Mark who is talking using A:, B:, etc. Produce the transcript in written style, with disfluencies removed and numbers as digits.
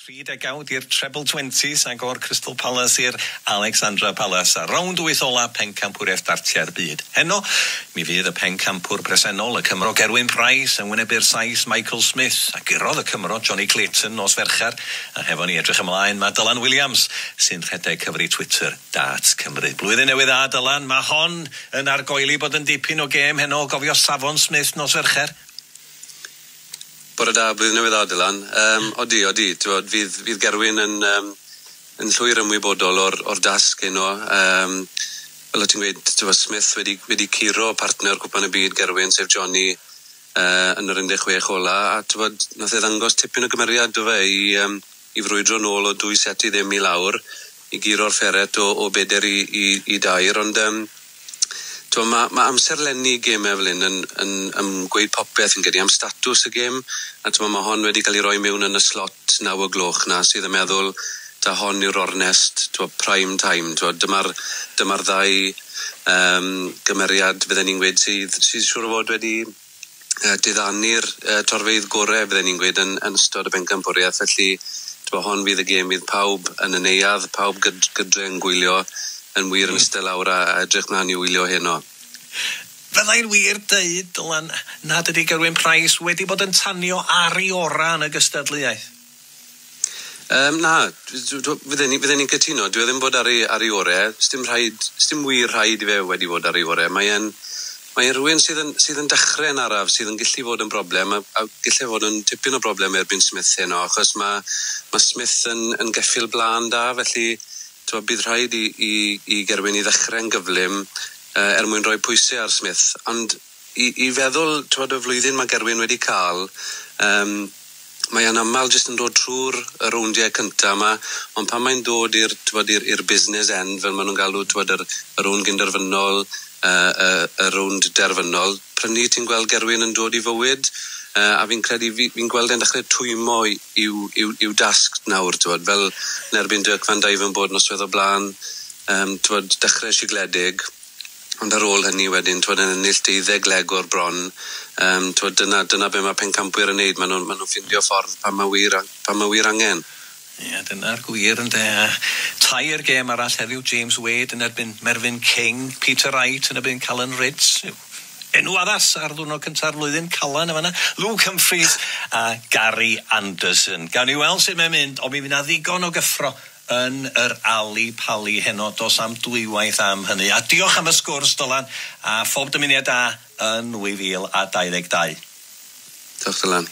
A: 30 i'r treble 20s ac o'r Crystal Palace i'r Alexandra Palace a rownd 8 ola pencampwriaeth dartiau'r byd. Heno, mi fydd y pencampwr presennol y Cymro Gerwyn Price yn wynebu'r Sais Michael Smith a gurodd y Cymro Johnny Clayton nos Ferchar a hefo ni edrych ymlaen mae Dylan Williams sy'n rhedeg cyfri Twitter Darts Cymru. Blwyddyn newydd a Dylan, mae hon yn argoeli bod yn dipyn o gêm heno gofio Safon Smith nos Ferchar.
B: Bore da, blwyddyn newydd a Dylan. Odi. Fydd Gerwyn yn llwyr ymwybodol o'r dasg heno. Fel o ti'n gweud, Smith wedi curo partner cwpan y byd Gerwyn, sef Johnny, yn yr 16 ola. A nath e ddangos tipyn o gymeriad o fe i frwydro nôl o 2 seti ddim i lawr, i guro'r fferet o beder i 2, ond mae amser lenni gemau fel hyn yn gweud popeth yn gyda am statws y gem, a mae hon wedi cael ei roi mewn yn y slot 9 o gloch na sydd yn meddwl da hon yw'r ornest prime time. Dyma'r ddau gymeriad fydden ni'n gweud sydd siŵr o fod wedi diddannu'r torfeydd gorau fydden ni'n gweud yn ystod y bencampwriaeth. Felly hon fydd y gem, fydd pawb yn y neuadd, pawb gydre yn gwylio yn wir yn ystod lawr a edrych mlaen i wylio heno.
A: Fyddai'n wir dweud, Dylan, nad ydy Gerwyn Price wedi bod yn tanio ar ei ora yn y gystadleuaeth?
B: Na, fydden ni'n cytuno. Dwi ddim bod ar ei orau. Stym wir rhaid i fe wedi bod ar ei orau. Mae'n rhywun sydd yn dechrau'n araf, sydd yn gallu fod yn broblem, a gallu fod yn tipyn o broblem erbyn Smith heno, achos mae Smith yn geffil blaen da, felly bydd rhaid i Gerwyn i ddechrau'n gyflym mwyn rhoi pwysau ar Smith. Ond i feddwl y flwyddyn mae Gerwyn wedi cael, mae yn aml jyst yn dod trwy'r rowndiau cyntaf yma, ond pan mae'n dod i'r business end, fel maen nhw'n galw y rownd gynderfynol, y rownd derfynol, prynu ti'n gweld Gerwyn yn dod i fywyd, a fi'n gweld e'n dechrau twymo i'w dasg nawr, fel nerbyn Dirk van Dijven bod noswaith o blaen, dechrau sigledig, ond ar ôl hynny wedyn, yn ennill 12 legor bron, dyna be mae pencampwyr yn neud, maen nhw'n ffindio ffordd pan mae wir angen.
A: Ie, dyna'r gwir yn de. Tair gêm arall heddiw, James Wade yn erbyn Mervyn King, Peter Wright yn erbyn Callan Ritz. Enw addas ar ddwrnod cynta'r flwyddyn, Callan yma, Luke Humphries a Gary Anderson. Gawn ni weld sut mae'n mynd, ond mi fydd na ddigon o gyffro yn yr Ali Pali heno, dos am dwywaith am hynny. A diolch am y sgwrs, Dylan, a phob dymuniad da yn 2022.
B: Diolch, Dylan.